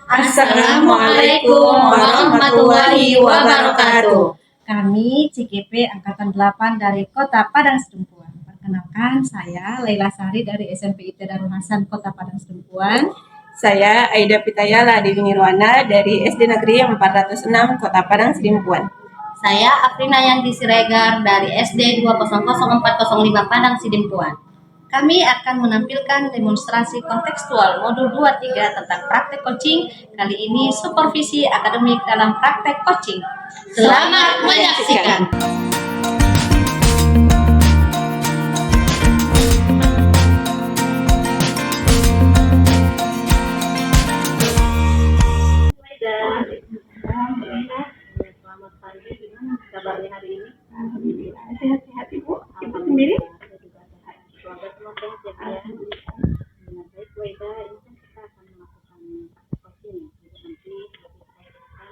Assalamualaikum warahmatullahi wabarakatuh. Kami CGP Angkatan 8 dari Kota Padang Sidempuan. Perkenalkan, saya Laila Sari dari SMP IT Darul Hasan Kota Padang Sidempuan. Saya Aida Pitayala Dewi Nirwana dari SD Negeri 406 Kota Padang Sidempuan. Saya Afrina Yanti Siregar dari SD 2000405 Padang Sidempuan. Kami akan menampilkan demonstrasi kontekstual modul 23 tentang praktek coaching. Kali ini supervisi akademik dalam praktek coaching. Selamat menyaksikan. Selamat pagi, gimana kabarnya hari ini? Alhamdulillah, sehat-sehat Ibu. Ibu sendiri? Semoga semua sehat ya. Dengan baik, Bu Ida, ini kan kita akan melakukan coaching. Jadi nanti kita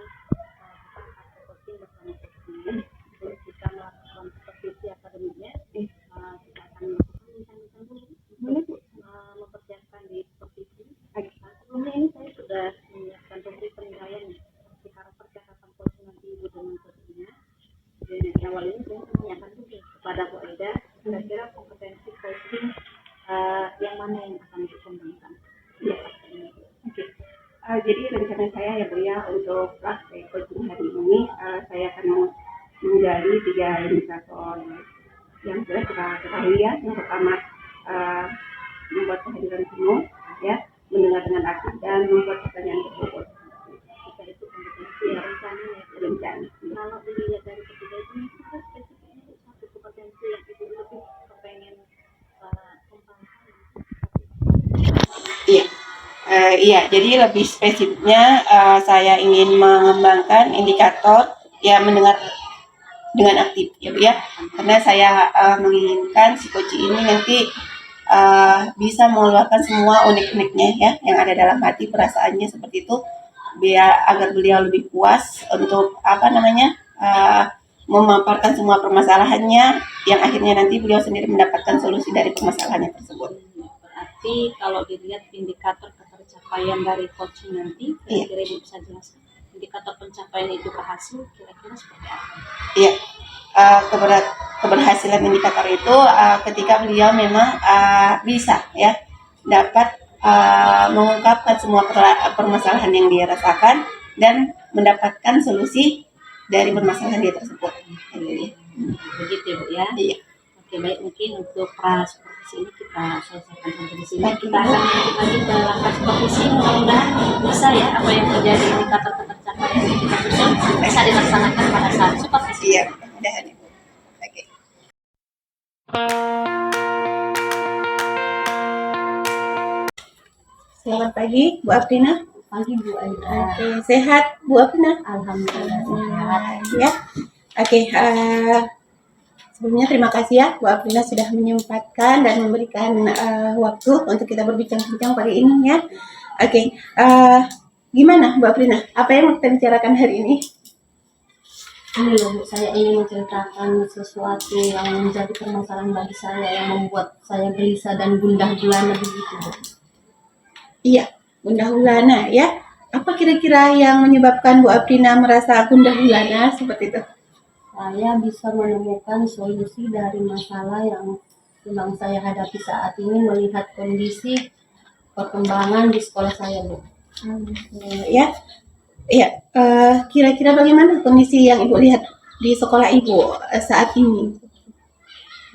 coaching bersama coaching. Terus kita melakukan supervisi akademiknya. Kita akan melakukan dulu. Boleh Bu? Mempersiapkan di supervisi. Sebelumnya ini saya sudah menyiapkan topik penilaian karakter cakapan coaching nanti Ibu dengan coachingnya. Jadi awal ini saya menanyakan dulu kepada Bu Aida, kira-kira kompetensi coaching yang mana yang akan dikembangkan? Ya, oke. Jadi rencana saya ya Bu ya, untuk praktek coaching hari ini saya akan menggali 3 indikator yang sudah kita ketahui ya. Yang pertama membuat kehadiran penuh, ya, mendengar dengan aktif dan membuat pertanyaan berbobot. Itu kompetensi rencana. Kalau dilihat dari ketiga itu, kita spesifiknya satu kompetensi yang Ibu lebih kepengen Iya. Iya, jadi lebih spesifiknya saya ingin mengembangkan indikator ya mendengar dengan aktif ya Bu ya. Karena saya menginginkan si coach ini nanti bisa mengeluarkan semua unik-uniknya ya yang ada dalam hati, perasaannya seperti itu, biar agar beliau lebih puas untuk memaparkan semua permasalahannya yang akhirnya nanti beliau sendiri mendapatkan solusi dari permasalahannya tersebut. Berarti kalau dilihat indikator ketercapaian dari coaching nanti, kira-kira Ibu bisa jelaskan indikator pencapaian itu berhasil kira-kira seperti apa? Iya, keberhasilan indikator itu ketika beliau memang bisa ya dapat mengungkapkan semua permasalahan yang dia rasakan dan mendapatkan solusi dari permasalahan dia tersebut. Begitu Bu ya? Iya. Oke, baik, mungkin untuk supervisi ini kita selesaikan sampai di sini. Kita akan lanjut ke langkah supervisi. Mudah-mudahan bisa ya apa yang terjadi indikator ketercapaian yang kita susun bisa dilaksanakan pada saat supervisi. Iya, mudah-mudahan Ibu. Oke. Selamat pagi Bu Afrina. Pagi Bu Aida. Oke, sehat Bu Afrina? Alhamdulillah sehat. Ya. Oke, sebelumnya terima kasih ya Bu Afrina sudah menyempatkan dan memberikan waktu untuk kita berbincang-bincang pagi ini ya. Oke, gimana Bu Afrina? Apa yang mau kita bicarakan hari ini? Ini loh Bu, saya ingin menceritakan sesuatu yang menjadi permasalahan bagi saya yang membuat saya gelisah dan gundah gulana begitu Bu. Iya, gundah gulana ya. Apa kira-kira yang menyebabkan Bu Afrina merasa gundah gulana seperti itu? Saya bisa menemukan solusi dari masalah yang sedang saya hadapi saat ini melihat kondisi perkembangan di sekolah saya Bu. Ya, iya. Kira-kira bagaimana kondisi yang Ibu lihat di sekolah Ibu saat ini?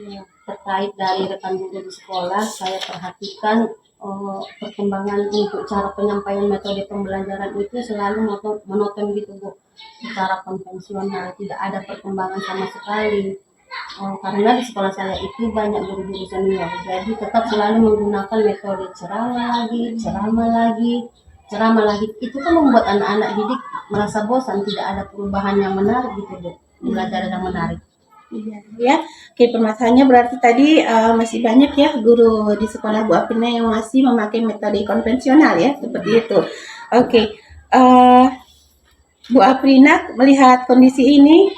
Ya, terkait dari rekan guru di sekolah, saya perhatikan perkembangan untuk cara penyampaian metode pembelajaran itu selalu monoton gitu Bu, secara konvensional, tidak ada perkembangan sama sekali. Karena di sekolah saya itu banyak guru-guru senior, jadi tetap selalu menggunakan metode ceramah lagi. Itu kan membuat anak-anak didik merasa bosan, tidak ada perubahan yang menarik gitu Bu. pembelajaran yang menarik. Iya, ya. Oke, permasalahannya berarti tadi masih banyak ya guru di sekolah Bu Aprina yang masih memakai metode konvensional ya, seperti itu. Oke, eh, Bu Aprina melihat kondisi ini,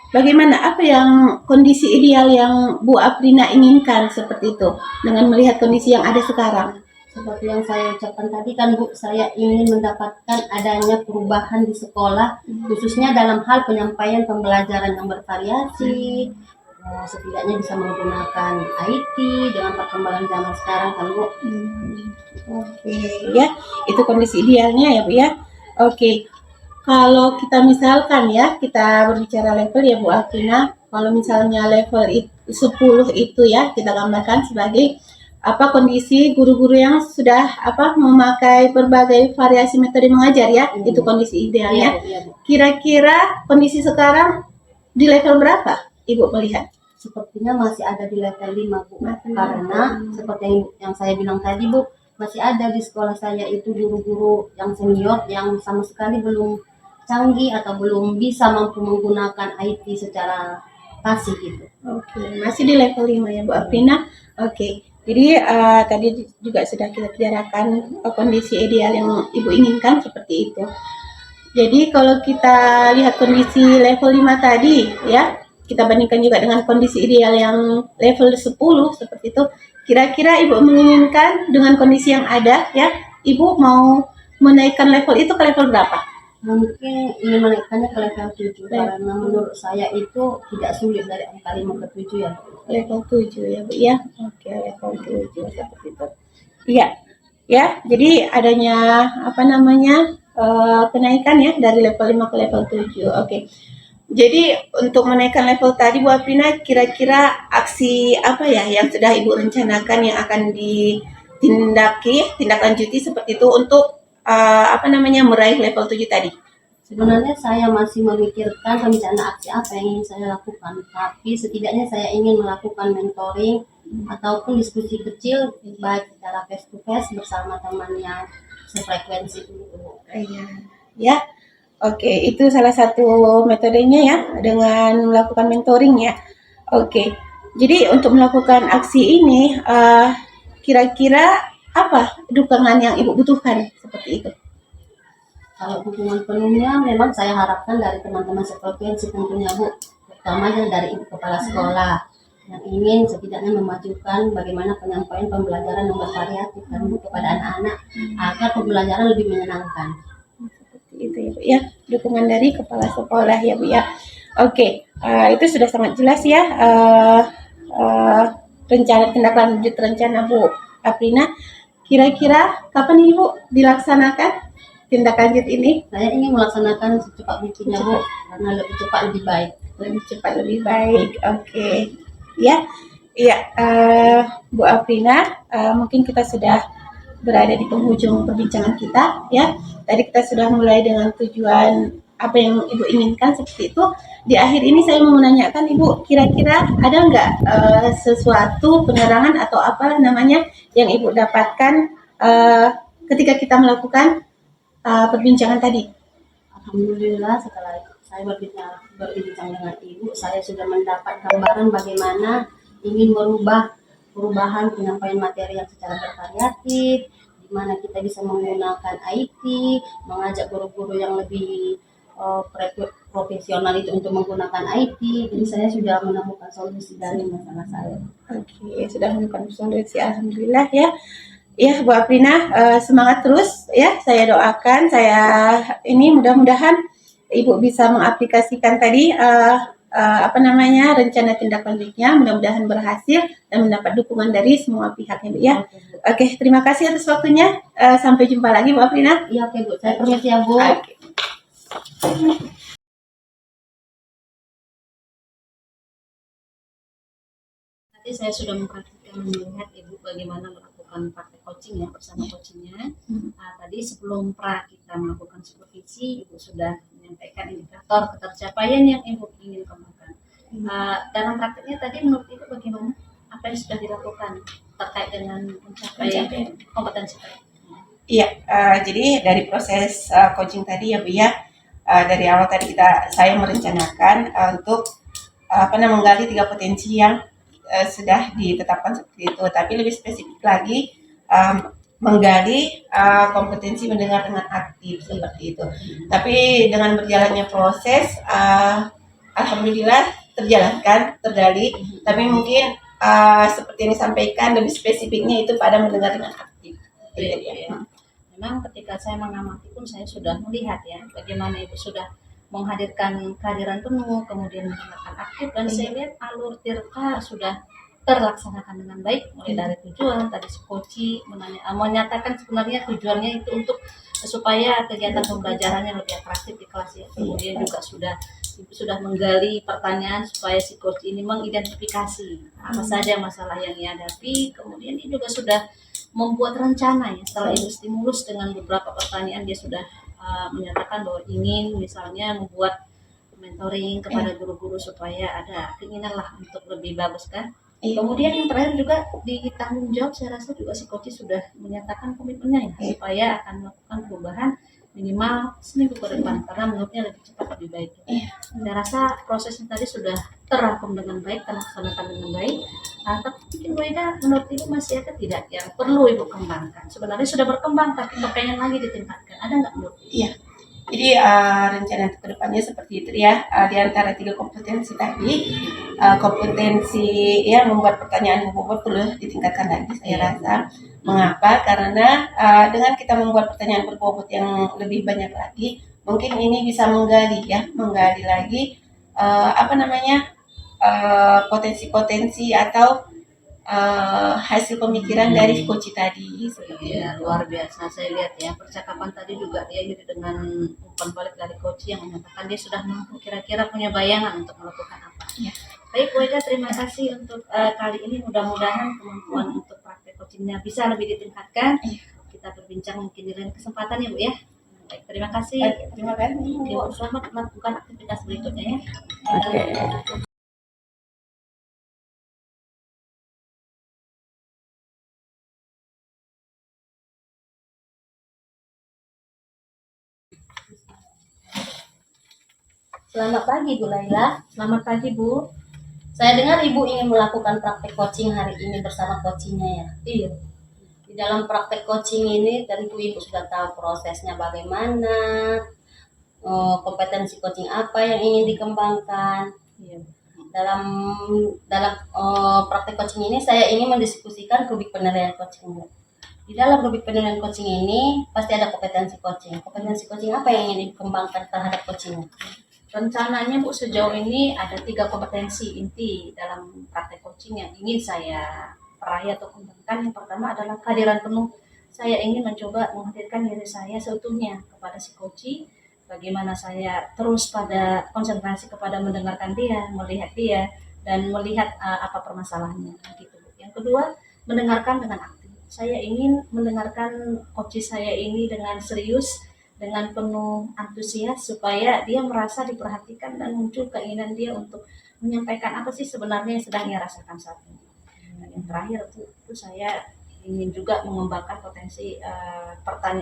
bagaimana? Apa yang kondisi ideal yang Bu Aprina inginkan seperti itu dengan melihat kondisi yang ada sekarang? Seperti yang saya ucapkan tadi kan Bu, saya ingin mendapatkan adanya perubahan di sekolah, khususnya dalam hal penyampaian pembelajaran yang bervariasi. Setidaknya bisa menggunakan IT dengan perkembangan zaman sekarang kan Bu. Oke, ya, itu kondisi idealnya ya Bu ya. Oke, kalau kita misalkan ya, kita berbicara level ya Bu Aprina, kalau misalnya level 10 itu ya, kita gambarkan sebagai apa kondisi guru-guru yang sudah apa memakai berbagai variasi metode mengajar ya, itu kondisi idealnya. Iya, Bu. Kira-kira kondisi sekarang di level berapa Ibu melihat? Sepertinya masih ada di level 5 Bu. Masih. Karena seperti yang saya bilang tadi Bu, masih ada di sekolah saya itu guru-guru yang senior yang sama sekali belum canggih atau belum bisa mampu menggunakan IT secara fasih gitu. Oke, masih di level 5 ya Bu Aprina. Oke. Jadi tadi juga sudah kita bicarakan kondisi ideal yang Ibu inginkan seperti itu. Jadi kalau kita lihat kondisi level 5 tadi ya, kita bandingkan juga dengan kondisi ideal yang level 10 seperti itu. Kira-kira Ibu menginginkan dengan kondisi yang ada ya, Ibu mau menaikkan level itu ke level berapa? Mungkin ingin menaikkannya ke level 7 karena menurut saya itu tidak sulit dari angka 5 ke 7 ya. Level 7 ya Bu ya. Oke, level 7 seperti itu. Iya. Ya, jadi adanya apa namanya? Kenaikan ya dari level 5 ke level 7. Oke. Jadi untuk menaikkan level tadi Bu Aprina, kira-kira aksi apa ya yang sudah Ibu rencanakan yang akan tindak lanjuti seperti itu untuk apa namanya meraih level 7 tadi? Sebenarnya saya masih memikirkan rencana aksi apa yang ingin saya lakukan, tapi setidaknya saya ingin melakukan mentoring ataupun diskusi kecil baik secara face to face bersama teman yang sefrekuensi dulu. Iya. Ya. Oke, itu salah satu metodenya ya dengan melakukan mentoring ya. Oke. Jadi untuk melakukan aksi ini kira-kira apa dukungan yang Ibu butuhkan seperti itu? Kalau dukungan penuhnya memang saya harapkan dari teman-teman sefrekuensi tentunya Bu, utamanya dari ibu kepala sekolah yang ingin setidaknya memajukan bagaimana penyampaian pembelajaran yang bervariatif kan Bu kepada anak-anak agar pembelajaran lebih menyenangkan. Seperti itu ya Bu ya, dukungan dari kepala sekolah ya Bu ya. Oke, itu sudah sangat jelas ya rencana tindak lanjut rencana Bu Aprina. Kira-kira kapan Ibu dilaksanakan tindak lanjut ini? Saya ingin melaksanakan secepat mungkinnya Bu, karena lebih cepat lebih baik. Lebih cepat lebih baik. Oke. Ya. Iya, Bu Aprina, mungkin kita sudah berada di penghujung perbincangan kita ya. Tadi kita sudah mulai dengan tujuan apa yang Ibu inginkan seperti itu. Di akhir ini saya mau menanyakan Ibu, kira-kira ada nggak sesuatu penerangan atau apa namanya yang Ibu dapatkan ketika kita melakukan perbincangan tadi? Alhamdulillah setelah saya berbincang dengan Ibu, saya sudah mendapat gambaran bagaimana ingin perubahan penyampaian materi yang secara bervariatif, di mana kita bisa menggunakan IT, mengajak guru-guru yang lebih profesional itu untuk menggunakan IT. Jadi saya sudah menemukan solusi dari masalah saya. Oke, sudah menemukan solusi, alhamdulillah ya. Ya, Bu Aprina, semangat terus ya. Saya doakan, ini mudah-mudahan Ibu bisa mengaplikasikan tadi apa namanya rencana tindak lanjutnya, mudah-mudahan berhasil dan mendapat dukungan dari semua pihak ya. Oke, terima kasih atas waktunya. Sampai jumpa lagi Bu Aprina. Iya oke Bu, saya permisi ya Bu. Oke. Tadi saya sudah melihat Ibu bagaimana melakukan praktek coaching ya bersama coachingnya. Tadi sebelum kita melakukan supervisi, Ibu sudah menyampaikan indikator ketercapaian yang Ibu ingin kembangkan. Dalam prakteknya tadi menurut Ibu bagaimana? Apa yang sudah dilakukan terkait dengan mencapai kompetensi? Iya, jadi dari proses coaching tadi ya Bu ya, dari awal tadi saya merencanakan untuk menggali 3 potensi yang sudah ditetapkan seperti itu, tapi lebih spesifik lagi menggali kompetensi mendengar dengan aktif seperti itu. Tapi dengan berjalannya proses, alhamdulillah tergali, tapi mungkin seperti yang disampaikan lebih spesifiknya itu pada mendengar dengan aktif. Iya. Memang ketika saya mengamati pun saya sudah melihat ya bagaimana Ibu sudah menghadirkan kehadiran penuh, kemudian mendengarkan aktif, dan saya lihat alur tirta sudah terlaksanakan dengan baik, mulai dari tujuan tadi si Koci menyatakan sebenarnya tujuannya itu untuk supaya kegiatan pembelajarannya lebih atraktif di kelas ya. Kemudian juga Ibu sudah menggali pertanyaan supaya si coach ini mengidentifikasi apa saja masalah yang dihadapi. Kemudian ini juga sudah membuat rencana ya, setelah Ibu stimulus dengan beberapa pertanyaan, dia sudah menyatakan bahwa ingin misalnya membuat mentoring kepada guru-guru supaya ada keinginan lah untuk lebih bagus kan. Kemudian yang terakhir juga di tanggung jawab, saya rasa juga si coach sudah menyatakan komitmennya ya, supaya akan melakukan perubahan minimal seminggu ke depan, karena menurutnya lebih cepat lebih baik. Saya rasa prosesnya tadi sudah terangkum dengan baik, terlaksanakan dengan baik. Tapi mungkin Bu Ida, menurut Ibu masih ada tidak yang perlu Ibu kembangkan? Sebenarnya sudah berkembang tapi pengen lagi ditingkatkan. Ada nggak menurut Ibu? Iya. Jadi rencana untuk kedepannya seperti itu ya. Di antara 3 kompetensi tadi, kompetensi ya membuat pertanyaan berbobot perlu ditingkatkan lagi saya rasa. Mengapa? Karena dengan kita membuat pertanyaan berbobot yang lebih banyak lagi, mungkin ini bisa menggali lagi potensi-potensi atau hasil pemikiran dari coach tadi. Iya, luar biasa. Saya lihat ya percakapan tadi juga dia dengan umpan balik dari coach yang menyatakan dia sudah mampu, kira-kira punya bayangan untuk melakukan apa. Ya. Baik Bu Ida, terima kasih untuk kali ini. Mudah-mudahan kemampuan untuk praktek coachingnya bisa lebih ditingkatkan. Kita berbincang mungkin di lain kesempatan ya Bu ya. Baik, terima kasih. Terima kasih. Oke, selamat melakukan aktivitas berikutnya ya. Oke. Selamat pagi Bu Laila. Selamat pagi Bu. Saya dengar Ibu ingin melakukan praktek coaching hari ini bersama coachingnya ya. Iya. Di dalam praktek coaching ini tentu Ibu sudah tahu prosesnya bagaimana, kompetensi coaching apa yang ingin dikembangkan. Iya. Dalam praktek coaching ini saya ingin mendiskusikan rubik penilaian coaching. Di dalam rubik penilaian coaching ini pasti ada kompetensi coaching. Kompetensi coaching apa yang ingin dikembangkan terhadap coaching? Rencananya Bu, sejauh ini ada 3 kompetensi inti dalam praktek coaching yang ingin saya peraih atau kembangkan. Yang pertama adalah kehadiran penuh. Saya ingin mencoba menghadirkan diri saya seutuhnya kepada si coach. Bagaimana saya terus pada konsentrasi kepada mendengarkan dia, melihat dia, dan melihat apa permasalahannya. Gitu. Yang kedua, mendengarkan dengan aktif. Saya ingin mendengarkan coach saya ini dengan serius, dengan penuh antusias, supaya dia merasa diperhatikan dan muncul keinginan dia untuk menyampaikan apa sih sebenarnya yang sedang ia rasakan saat ini. Dan yang terakhir itu saya ingin juga mengembangkan potensi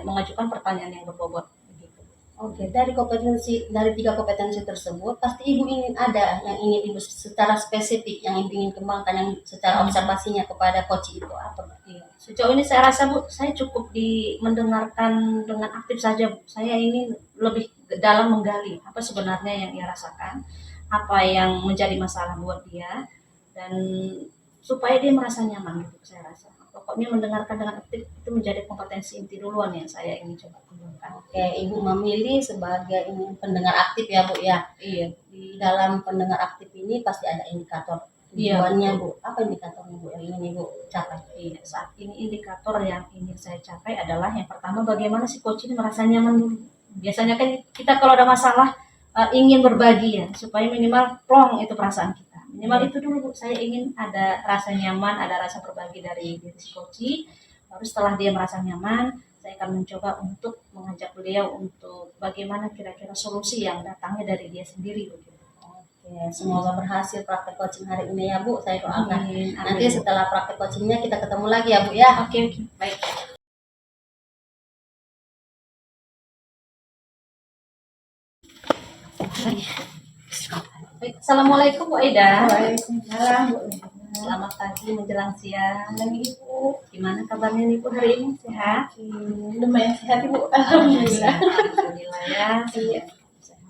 mengajukan pertanyaan yang berbobot. Begitu. Oke, dari 3 kompetensi tersebut pasti Ibu ingin ada yang ingin Ibu secara spesifik yang Ibu ingin kembangkan yang secara observasinya kepada coach itu apa? Iya. Sejauh ini saya rasa Bu, saya cukup mendengarkan dengan aktif saja Bu. Saya ini lebih dalam menggali apa sebenarnya yang ia rasakan, apa yang menjadi masalah buat dia, dan supaya dia merasa nyaman gitu saya rasa. Pokoknya mendengarkan dengan aktif itu menjadi kompetensi inti duluan yang saya ingin coba kembangkan. Oke, Ibu memilih sebagai pendengar aktif ya Bu ya. Iya. Di dalam pendengar aktif ini pasti ada indikator tujuannya Bu. Apa indikatornya Bu yang ingin Ibu capai? Iya, saat ini indikator yang ingin saya capai adalah yang pertama, bagaimana si coach ini merasa nyaman dulu. Biasanya kan kita kalau ada masalah ingin berbagi ya, supaya minimal plong itu perasaan kita. Minimal itu dulu Bu, saya ingin ada rasa nyaman, ada rasa berbagi dari diri si coach. Baru setelah dia merasa nyaman, saya akan mencoba untuk mengajak beliau untuk bagaimana kira-kira solusi yang datangnya dari dia sendiri begitu. Oke, semoga berhasil praktek coaching hari ini ya Bu. Saya doakan. Amin. Nanti setelah praktek coachingnya kita ketemu lagi ya Bu ya. Oke, baik. Baik, Assalamualaikum Bu Aida. Waalaikumsalam, Bu. Selamat pagi menjelang siang. Ibu, gimana kabarnya nih Bu hari ini? Sehat? Lumayan sehat, Ibu. Alhamdulillah. Alhamdulillah ya. Iya. Sehat.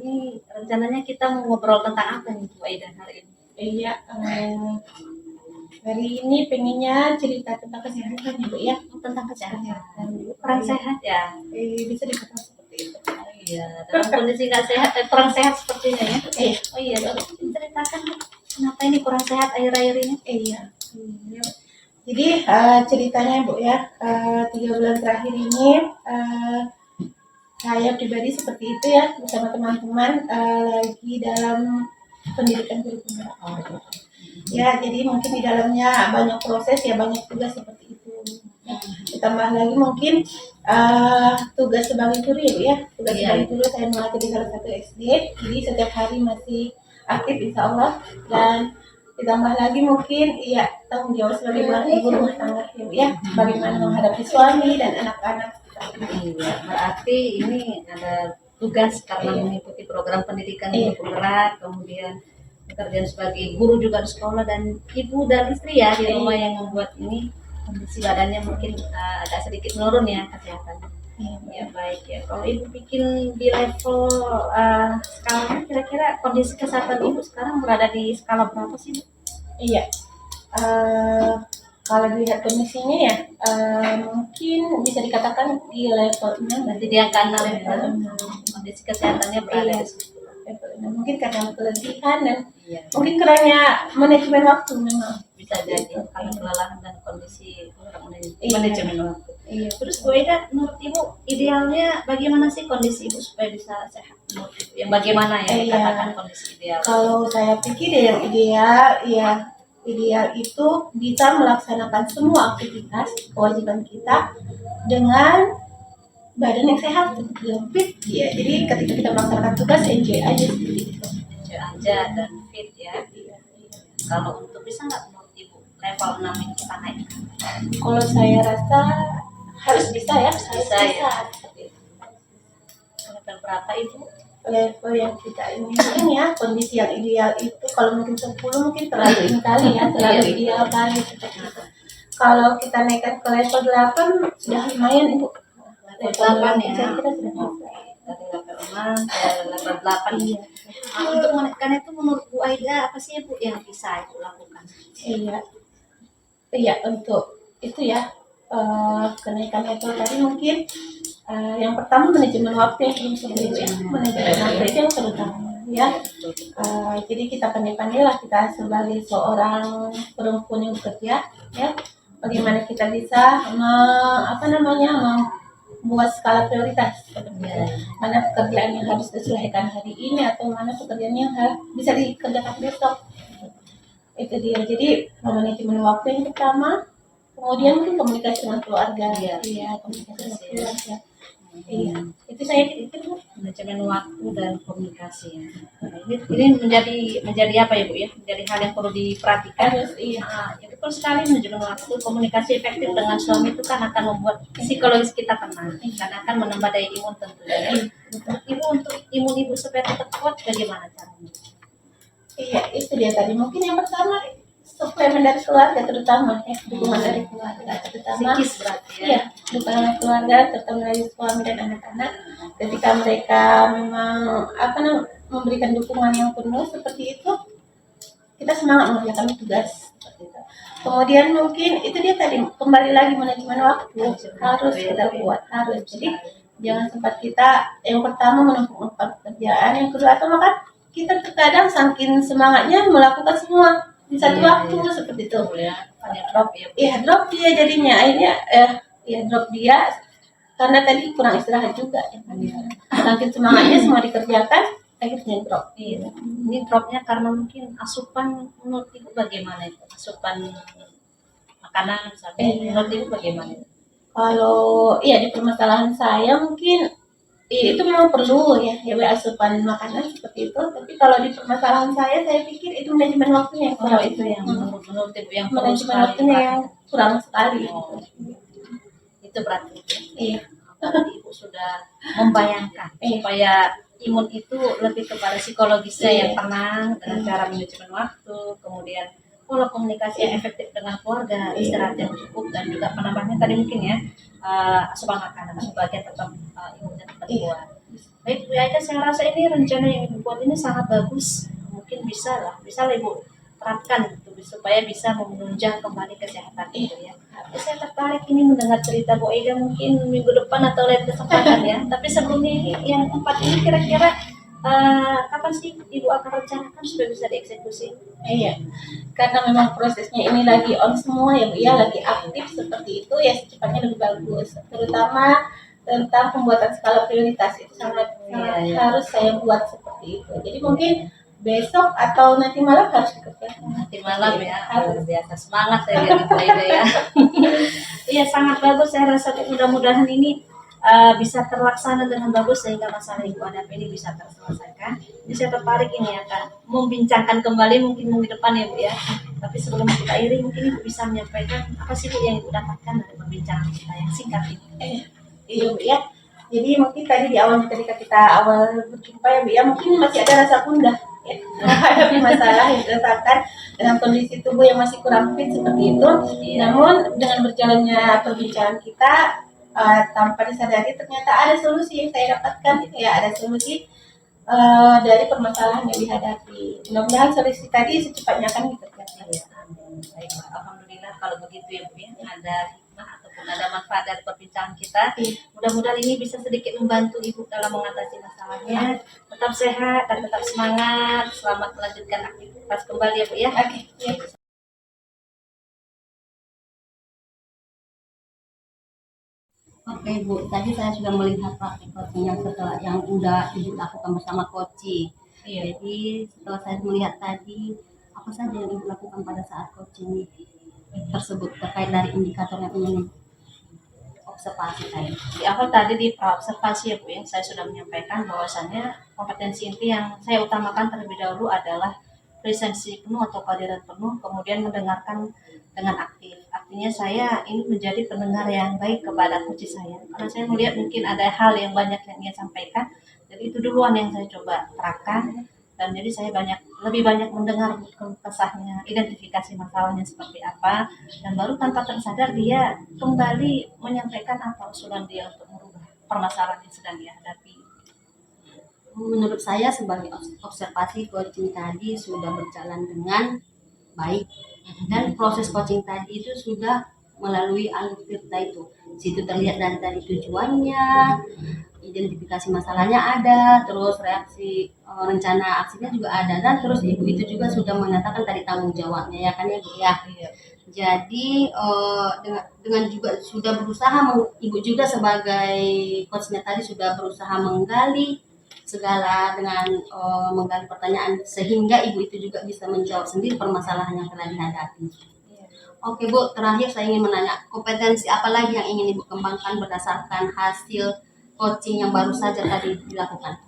Ini rencananya kita mau ngobrol tentang apa nih Bu Aida hari ini? Iya, hari ini pengennya cerita tentang kesehatan, Ibu ya. Tentang kesehatan. Kurang sehat ya? Bisa dikatakan seperti itu. Iya, dalam kondisi nggak sehat, kurang sehat sepertinya ya. Iya. Oh iya, ceritakan Bu, kenapa ini kurang sehat akhir-akhir ini? Iya. Jadi ceritanya Bu ya, 3 bulan terakhir ini saya pribadi seperti itu ya, bersama teman-teman lagi dalam pendidikan guru penggerak. Ya, jadi mungkin di dalamnya banyak proses ya, banyak tugas seperti itu. Ditambah lagi mungkin tugas sebagai guru ya Bu ya, tugas Iya. sebagai guru saya mengajar di salah satu SD, jadi setiap hari masih aktif insya Allah. Dan ditambah lagi mungkin ya tanggung jawab sebagai ibu rumah tangga ya Bu ya, bagaimana menghadapi suami dan anak-anak. Iya, berarti ini ada tugas karena mengikuti program pendidikan Iya. guru penggerak, kemudian pekerjaan sebagai guru juga di sekolah, dan ibu dan istri ya di rumah yang membuat ini kondisi badannya mungkin agak sedikit menurun ya kesehatannya. Ya baik ya. Kalau ibu bikin di level skalanya, kira-kira kondisi kesehatan ibu sekarang berada di skala berapa sih Bu? Iya. Kalau dilihat kondisinya ya, mungkin bisa dikatakan di level 6 Berarti di angka 6 ya. Kondisi kesehatannya berada Iya. di situ. Level 6. Mungkin karena kelebihan dan Iya. mungkin kurangnya manajemen waktu memang. Bisa jadi karena kelelahan dan kondisi kurang Iya. manajemen waktu. Iya. Terus Bu Aida, menurut Ibu idealnya bagaimana sih kondisi Ibu supaya bisa sehat? Menurut Ibu, yang bagaimana ya Iya. dikatakan kondisi ideal? Kalau saya pikir ya yang ideal itu bisa melaksanakan semua aktivitas kewajiban kita dengan badan yang sehat, fit ya. Jadi ketika kita melaksanakan tugas enjoy aja seperti itu. Kecil aja dan fit ya. Kalau untuk bisa nggak menurut Ibu level 6 ini kita naikkan? Kalau saya rasa harus bisa ya, harus Bisa ya. Seperti itu. Level berapa Ibu? Level yang kita inginkan ya, kondisi yang ideal itu kalau mungkin 10 mungkin terlalu ini kali ya, terlalu Iya. ideal kali seperti itu. Kalau kita naikkan ke level 8 sudah lumayan Ibu. Level 8 ya. Saya kira sudah bisa. Dari level 6 ke level 8. Iya. Nah, untuk menaikkan itu menurut Bu Aida apa sih Bu yang bisa Ibu lakukan? Iya. Iya, untuk itu ya, kenaikan level tadi mungkin yang pertama manajemen waktu yang belum seperti itu ya, manajemen waktu itu yang terutama ya. Jadi kita pandai-pandai lah kita sebagai seorang perempuan yang bekerja ya, bagaimana kita bisa membuat skala prioritas seperti itu. Mana pekerjaan yang harus diselesaikan hari ini atau mana pekerjaan yang bisa dikerjakan besok. Itu dia. Jadi manajemen waktu yang pertama, kemudian mungkin komunikasi dengan keluarga. Iya. Komunikasi dengan keluarga. Iya, itu saya pikir Bu. Manajemen waktu dan komunikasi ya. Nah, ini menjadi apa ya Bu ya? Menjadi hal yang perlu diperhatikan. Harus iya. Nah, ya betul sekali, manajemen waktu, komunikasi efektif dengan suami itu kan akan membuat psikologis kita tenang dan akan menambah daya imun tentunya. Ibu, untuk imun ibu supaya tetap kuat bagaimana caranya? Iya, itu dia tadi. Mungkin yang pertama suplemen dari keluarga terutama ya, dukungan dari keluarga terutama. Psikis berarti ya. Iya, dukungan keluarga terutama dari suami dan anak-anak. Ketika mereka memang memberikan dukungan yang penuh seperti itu, kita semangat mengerjakan tugas seperti itu. Kemudian mungkin itu dia tadi kembali lagi manajemen waktu harus kita buat harus. Jadi jangan sempat kita yang pertama menumpuk pekerjaan, yang kedua atau makan kita terkadang saking semangatnya melakukan semua di satu waktu seperti itu. Ya, hanya drop ya. Iya, drop dia jadinya akhirnya drop dia karena tadi kurang istirahat juga ya kan. Saking semangatnya semua dikerjakan akhirnya drop. Iya. Ini dropnya karena mungkin asupan, menurut Ibu bagaimana itu? Asupan makanan misalnya, menurut Ibu bagaimana? Kalau di permasalahan saya mungkin itu memang perlu ya asupan makanan seperti itu. Tapi kalau di permasalahan saya pikir itu manajemen waktunya yang kurang itu yang menurut Ibu yang perlu manajemen sekali waktunya yang kurang sekali. itu berarti Iya. Ibu sudah membayangkan supaya imun itu lebih kepada psikologisnya yang tenang dengan cara manajemen waktu, kemudian pola komunikasi yang efektif dengan keluarga, istirahat yang cukup, dan juga penambahnya tadi mungkin ya asupan makanan sebagian tetap imunnya tetap kuat. Baik Bu Aida, saya rasa ini rencana yang Ibu buat ini sangat bagus. Mungkin bisa lah Ibu terapkan gitu, supaya bisa menunjang kembali kesehatan Ibu ya. Tapi saya tertarik ini mendengar cerita Bu Aida mungkin minggu depan atau lain kesempatan ya. Tapi sebelumnya ini yang 4 ini kira-kira kapan sih Ibu akan rencanakan supaya bisa dieksekusi? Iya, karena memang prosesnya ini lagi on semua ya Bu ya, lagi aktif seperti itu ya, secepatnya lebih bagus. Terutama tentang pembuatan skala prioritas itu sangat harus saya buat seperti itu. Jadi mungkin besok atau nanti malam harus dikerjakan. Nanti malam ya, luar biasa semangat saya lihat Bu Aida ya. Iya sangat bagus, saya rasa mudah-mudahan ini bisa terlaksana dengan bagus sehingga masalah Ibu hadapi ini bisa terselesaikan. Ini saya tertarik ini akan membincangkan kembali mungkin minggu depan ya Bu ya. Tapi sebelum kita akhiri mungkin Ibu bisa menyampaikan apa sih Bu yang Ibu dapatkan dari perbincangan kita yang singkat ini. Iya Bu ya. Jadi mungkin tadi di awal ketika kita awal berjumpa ya Bu ya, mungkin masih ada rasa gundah ya, menghadapi masalah yang dirasakan dengan kondisi tubuh yang masih kurang fit seperti itu. Namun dengan berjalannya perbincangan kita tanpa disadari ternyata ada solusi yang saya dapatkan ya, ada solusi dari permasalahan yang dihadapi. Mudah-mudahan solusi tadi secepatnya akan dikerjakan. Ya, amin. Baik, alhamdulillah kalau begitu ya Bu ya, ada hikmah ataupun ada manfaat dari perbincangan kita. Mudah-mudahan ini bisa sedikit membantu Ibu dalam mengatasi masalahnya. Tetap sehat dan tetap semangat. Selamat melanjutkan aktivitas kembali ya Bu ya. Oke, ya. Oke Bu, tadi saya sudah melihat praktik coaching yang setelah yang udah Ibu lakukan bersama coaching. Iya. Jadi setelah saya melihat tadi apa saja yang Ibu lakukan pada saat coaching tersebut terkait dari indikator yang ingin observasi tadi. Di awal tadi di observasi ya Bu ya, saya sudah menyampaikan bahwasannya kompetensi inti yang saya utamakan terlebih dahulu adalah presensi penuh atau kehadiran penuh, kemudian mendengarkan dengan aktif. Artinya saya ini menjadi pendengar yang baik kepada coach saya, karena saya melihat mungkin ada hal yang banyak yang ia sampaikan, jadi itu duluan yang saya coba terapkan. Dan jadi saya lebih banyak mendengar kesahnya, identifikasi masalahnya seperti apa, dan baru tanpa tersadar dia kembali menyampaikan apa usulan dia untuk merubah permasalahan yang sedang dia hadapi. Menurut saya sebagai observasi coaching tadi sudah berjalan dengan baik dan proses coaching tadi itu sudah melalui alur cerita itu. Situ terlihat dari tadi tujuannya, identifikasi masalahnya ada, terus reaksi rencana aksinya juga ada, dan terus Ibu itu juga sudah mengatakan tadi tanggung jawabnya ya kan ya Bu ya. Jadi dengan juga sudah berusaha Ibu juga sebagai coachnya tadi sudah berusaha menggali segala dengan menggali pertanyaan sehingga Ibu itu juga bisa menjawab sendiri permasalahan yang telah dihadapi. Oke Bu, terakhir saya ingin menanya kompetensi apa lagi yang ingin Ibu kembangkan berdasarkan hasil coaching yang baru saja tadi dilakukan?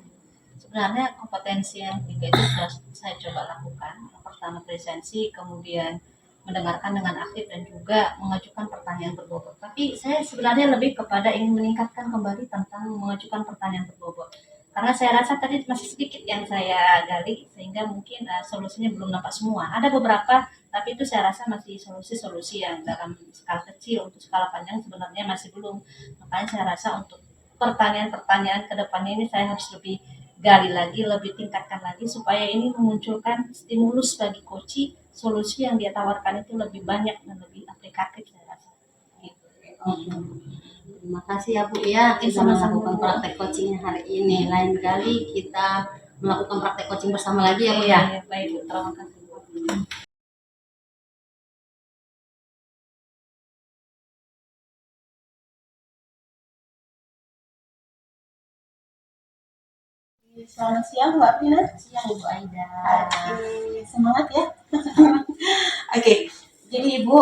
Sebenarnya kompetensi yang tiga itu sudah saya coba lakukan. Yang pertama presensi, kemudian mendengarkan dengan aktif dan juga mengajukan pertanyaan berbobot. Tapi saya sebenarnya lebih kepada ingin meningkatkan kembali tentang mengajukan pertanyaan berbobot. Karena saya rasa tadi masih sedikit yang saya gali sehingga mungkin solusinya belum nampak semua. Ada beberapa, tapi itu saya rasa masih solusi-solusi yang dalam skala kecil, untuk skala panjang sebenarnya masih belum. Makanya saya rasa untuk pertanyaan-pertanyaan ke depannya ini saya harus lebih gali lagi, lebih tingkatkan lagi supaya ini memunculkan stimulus bagi coach, solusi yang dia tawarkan itu lebih banyak dan lebih aplikatif saya rasa. Gitu. Terima kasih ya Bu ya, kita melakukan praktek coaching hari ini. Lain kali kita melakukan praktek coaching bersama lagi ya Bu ya. Iya, baik Bu, terima kasih. Selamat siang Mbak Pina. Siang Ibu Aida. Semangat ya. Oke, jadi Ibu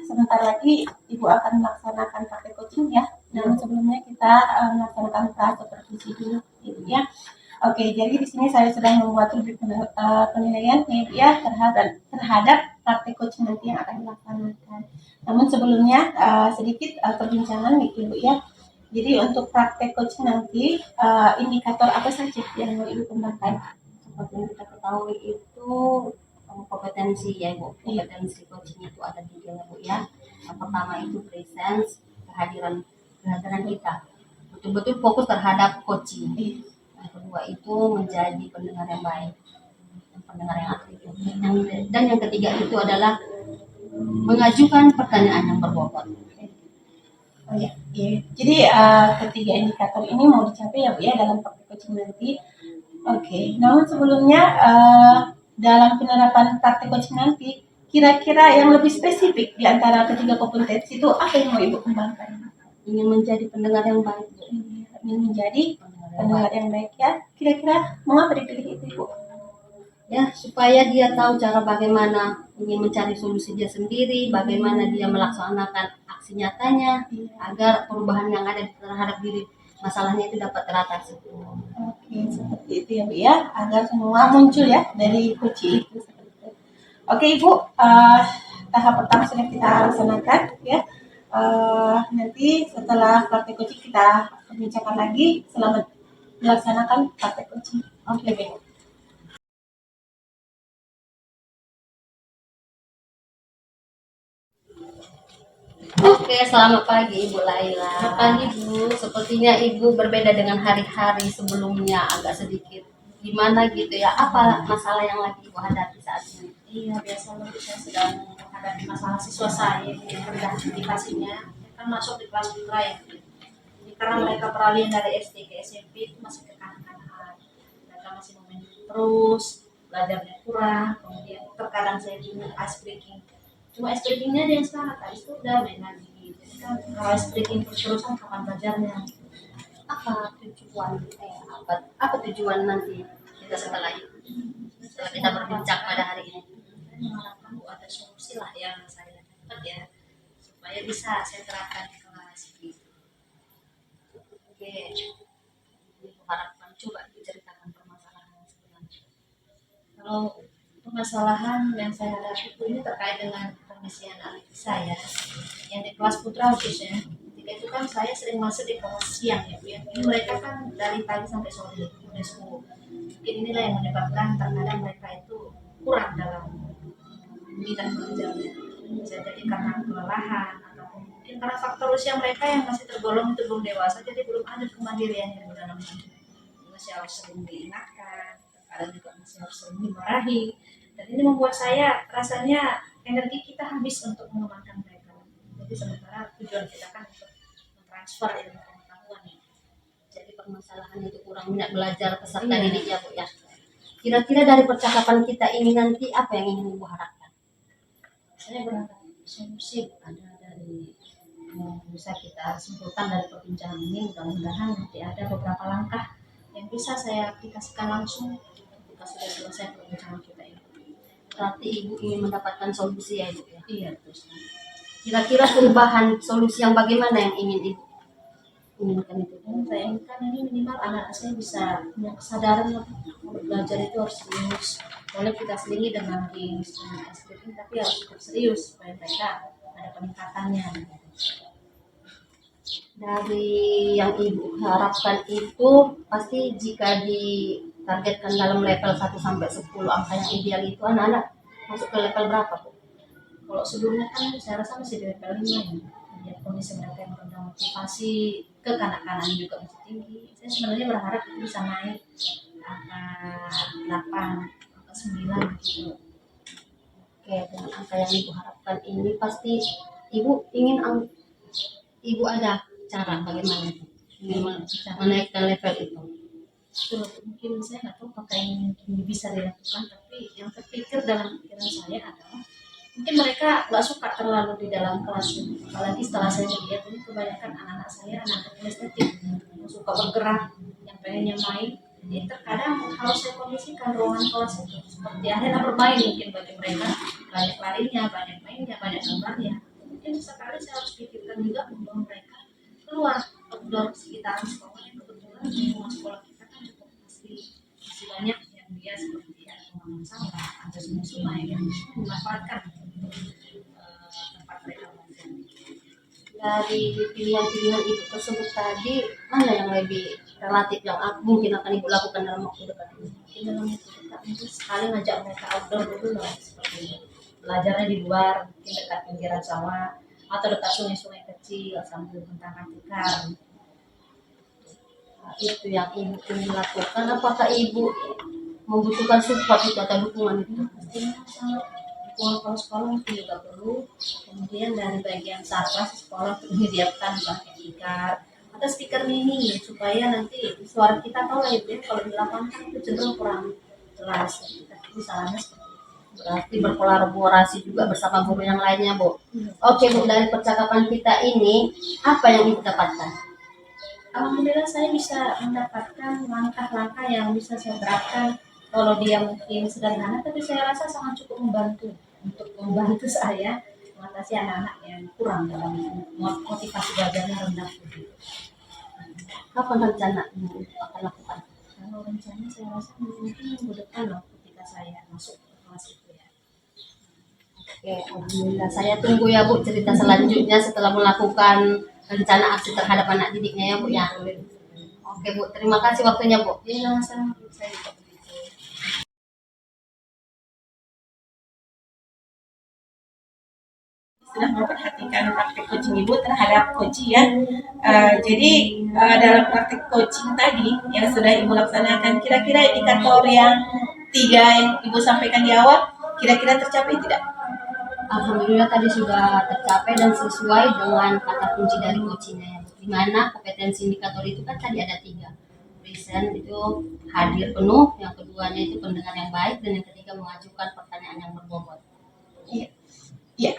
sebentar lagi Ibu akan melaksanakan praktek coaching ya. Namun sebelumnya kita melaksanakan tahap supervisi dulu, Ibu ya. Oke, jadi di sini saya sudah membuat rubrik penilaian Ibu ya terhadap praktek coaching nanti yang akan dilaksanakan. Namun sebelumnya sedikit perbincangan Ibu ya Jadi untuk praktek coaching nanti indikator apa saja yang mau Ibu kembangkan? Seperti yang kita ketahui itu kompetensi ya Bu. Kompetensi coaching itu ada 3 ya Bu ya. Yang pertama itu presence, kehadiran kita. Betul-betul fokus terhadap coaching. Yang kedua itu menjadi pendengar yang baik, pendengar yang aktif. Dan yang ketiga itu adalah mengajukan pertanyaan yang berbobot. Oh ya, iya. Jadi ketiga indikator ini mau dicapai ya Bu ya dalam praktek coaching nanti. Oke, namun sebelumnya dalam penerapan praktek coaching nanti, kira-kira yang lebih spesifik di antara ketiga kompetensi itu apa yang mau Ibu kembangkan? Ingin menjadi pendengar yang baik Bu. Ingin menjadi pendengar yang baik ya. Kira-kira mengapa dipilih itu Ibu? Ya, supaya dia tahu cara bagaimana ingin mencari solusi dia sendiri, bagaimana dia melaksanakan aksi nyatanya agar perubahan yang ada terhadap diri masalahnya itu dapat teratasi. Oke, seperti itu ya Bu ya, agar semua muncul ya dari coaching itu. Oke Ibu, tahap pertama sudah kita laksanakan ya. Nanti setelah praktek coaching kita bincangkan lagi. Selamat melaksanakan praktek coaching. Oke, Bu. Oke, selamat pagi Ibu Laila. Selamat pagi Bu. Sepertinya Ibu berbeda dengan hari-hari sebelumnya, agak sedikit gimana gitu ya. Apa masalah yang lagi Ibu hadapi saat ini? Iya, biasanya saya sedang menghadapi masalah siswa saya yang rendah motivasinya. Kan masuk di kelas putra ya. Jadi karena mereka peralihan dari SD ke SMP itu masih kekanak-kanakan. Mereka masih mau main terus, belajarnya kurang, kemudian terkadang saya juga ice breaking. Cuma ice breakingnya dia yang semangat, habis itu udah main lagi. Jadi kan kalau ice breaking terus-terusan kapan belajarnya? Apa tujuan nanti kita setelah kita berbincang pada hari ini? Saya mengharapkan Bu ada solusi lah yang saya dapat ya, supaya bisa saya terapkan di kelas gitu. Oke, Ibu harapkan coba diceritakan permasalahan yang sebenarnya. Kalau permasalahan yang saya hadapi itu ini terkait dengan kondisi anak saya yang di kelas putra khususnya. Ketika itu kan saya sering masuk di kelas siang ya Bu ya. Ini mereka kan dari pagi sampai sore udah sekolah. Mungkin inilah yang menyebabkan terkadang mereka itu kurang dalam minat belajarnya. Bisa jadi karena kelelahan atau mungkin karena faktor usia mereka yang masih tergolong itu belum dewasa, jadi belum ada kemandirian yang dalam diri. Masih harus sering diingatkan, kadang juga masih harus sering dimarahi, dan ini membuat saya rasanya energi kita habis untuk mengembangkan mereka. Jadi sementara tujuan kita kan untuk mentransfer ilmu pengetahuan ya. Jadi permasalahan itu kurang minat belajar peserta didiknya Bu ya. Kira-kira dari percakapan kita ini nanti apa yang ingin Ibu harapkan? Saya berharap solusi ada dari yang bisa kita simpulkan dari perbincangan ini. Mudah-mudahan nanti ada beberapa langkah yang bisa saya aplikasikan langsung ketika sudah selesai perbincangan kita ini. Berarti Ibu ingin mendapatkan solusi ya Ibu ya. Iya, terus. Kira-kira perubahan solusi yang bagaimana yang ingin Ibu inginkan itu? Saya inginkan ini minimal anak saya bisa punya kesadaran belajar itu harus serius. Boleh kita selingi dengan games dan SPP, tapi harus cukup serius supaya mereka ada peningkatannya. Dari yang Ibu harapkan itu pasti jika ditargetkan dalam level 1 sampai 10 angka yang ideal itu anak-anak masuk ke level berapa Bu? Kalau sebelumnya kan saya rasa masih di level 5 ya. Lihat kondisi mereka yang rendah motivasi, kekanak-kanakan juga masih tinggi. Saya sebenarnya berharap itu bisa naik angka 8, angka 9 gitu. Oke, dengan angka yang Ibu harapkan ini pasti Ibu ingin Ibu ada cara bagaimana ingin menaikkan level itu. Betul, mungkin saya nggak tahu apakah ini bisa dilakukan, tapi yang terpikir dalam pikiran saya adalah mungkin mereka nggak suka terlalu di dalam kelas, apalagi setelah saya lihat ini kebanyakan anak-anak saya anak estetik yang suka bergerak, yang pengennya main. Jadi terkadang harus saya kondisikan ruangan kelas itu seperti arena bermain mungkin bagi mereka, banyak larinya, banyak mainnya, banyak gambarnya. Mungkin sekali saya harus pikirkan juga membawa mereka keluar outdoor sekitaran sekolah yang kebetulan di rumah sekolah kita kan cukup masih banyak yang dia seperti ada pengaman sawah, ada sungai-sungai yang dimanfaatkan untuk tempat mereka belajar. dari pilihan-pilihan ibu tersebut tadi, mana yang lebih relatif yang mungkin akan ibu lakukan dalam waktu dekat ini? Dalam waktu dekat itu sekali ngajak mereka outdoor dulu lah, seperti itu. Belajarnya di luar, mungkin dekat pinggiran sawah atau dekat sungai-sungai kecil sambil bentangkan tikar. Itu yang ibu ingin lakukan. Apakah ibu membutuhkan support itu atau dukungan itu? Pastinya sangat dukungan kalau sekolah itu juga perlu. Kemudian dari bagian satgas sekolah perlu menyediakan pakai tikar atau speaker mini supaya nanti suara kita tahu lah ibu ya, kalau di lapangan itu cenderung kurang jelas. Kita misalnya seperti itu. Berarti berkolaborasi juga bersama guru yang lainnya, Bu. Oke, Bu, dari percakapan kita ini, apa yang ibu dapatkan? Alhamdulillah saya bisa mendapatkan langkah-langkah yang bisa saya terapkan. Kalau dia mungkin sederhana, tapi saya rasa sangat cukup membantu untuk membantu saya mengatasi anak-anak yang kurang dalam motivasi belajarnya rendah. Kapan rencana ibu akan lakukan? Kalau rencana saya rasa mungkin minggu depan loh ketika saya masuk ke kelas itu ya. Oke, alhamdulillah. Saya tunggu ya, Bu, cerita selanjutnya setelah melakukan rencana aksi terhadap anak didiknya ya, Bu ya. Oke, Bu, terima kasih waktunya, Bu. Jadi sama saya juga begitu. Sudah memperhatikan praktik coaching ibu terhadap coaching ya. Jadi dalam praktik coaching tadi yang sudah ibu laksanakan, kira-kira indikator yang 3 yang ibu sampaikan di awal, kira-kira tercapai tidak? Alhamdulillah tadi sudah tercapai dan sesuai dengan kata kunci dari coachingnya ya, Bu. Di mana kompetensi indikator itu kan tadi ada 3. Present itu hadir penuh, yang keduanya itu pendengar yang baik, dan yang ketiga mengajukan pertanyaan yang berbobot. Iya, iya.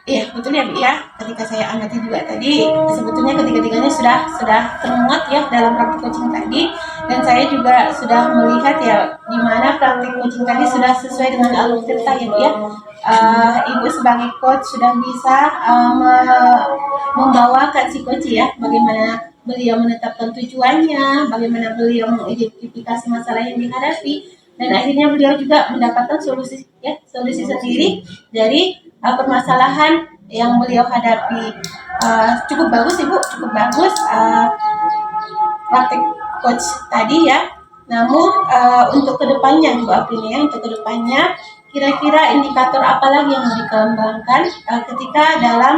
Iya betul ya Bu ya. Ketika saya amati juga tadi, sebetulnya ketiga-tiganya sudah termuat ya dalam praktik coaching tadi, dan saya juga sudah melihat ya di mana praktik coaching tadi sudah sesuai dengan alur cerita ya Bu ya. Ibu sebagai coach sudah bisa membawakan si coach ya, bagaimana beliau menetapkan tujuannya, bagaimana beliau mengidentifikasi masalah yang dihadapi, dan akhirnya beliau juga mendapatkan solusi sendiri dari permasalahan yang beliau hadapi. Cukup bagus Ibu, cukup bagus praktik coach tadi ya. Namun untuk kedepannya Bu April ya, untuk kedepannya kira-kira indikator apa lagi yang mau dikembangkan ketika dalam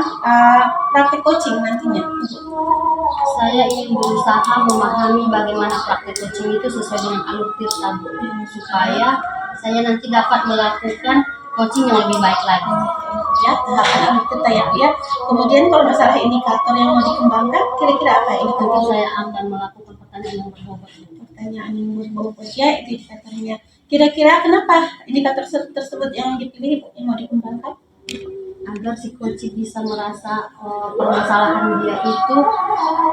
praktik coaching nantinya? Saya ingin berusaha memahami bagaimana praktik coaching itu sesuai dengan alur tirta, Bu, supaya saya nanti dapat melakukan coaching yang lebih baik lagi. Ya, tahapan alur tirta ya, ya. Kemudian kalau masalah indikator yang mau dikembangkan, kira-kira apa indikator? Tentu saya akan melakukan pertanyaan yang berbobot. Pertanyaan yang berbobot ya, itu indikatornya. Kira-kira kenapa indikator tersebut yang dipilih yang mau dikembangkan? Agar si coach bisa merasa permasalahan dia itu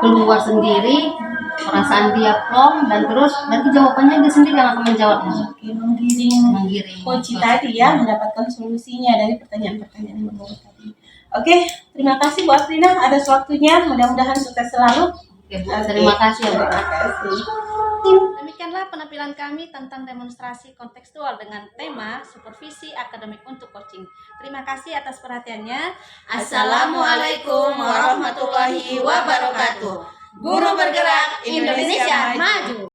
keluar sendiri, perasaan dia plong, dan terus nanti jawabannya dia sendiri yang akan menjawabnya. Oke, menggiring coach tadi ya, mendapatkan solusinya dari pertanyaan-pertanyaan yang berbobot tadi. Oke, terima kasih Bu Afrina atas waktunya, mudah-mudahan sukses selalu. Oke, Bu, terima kasih ya, Bu. Terima kasih. Demikianlah penampilan kami tentang demonstrasi kontekstual dengan tema supervisi akademik untuk coaching. Terima kasih atas perhatiannya. Assalamualaikum warahmatullahi wabarakatuh. Guru bergerak, Indonesia maju.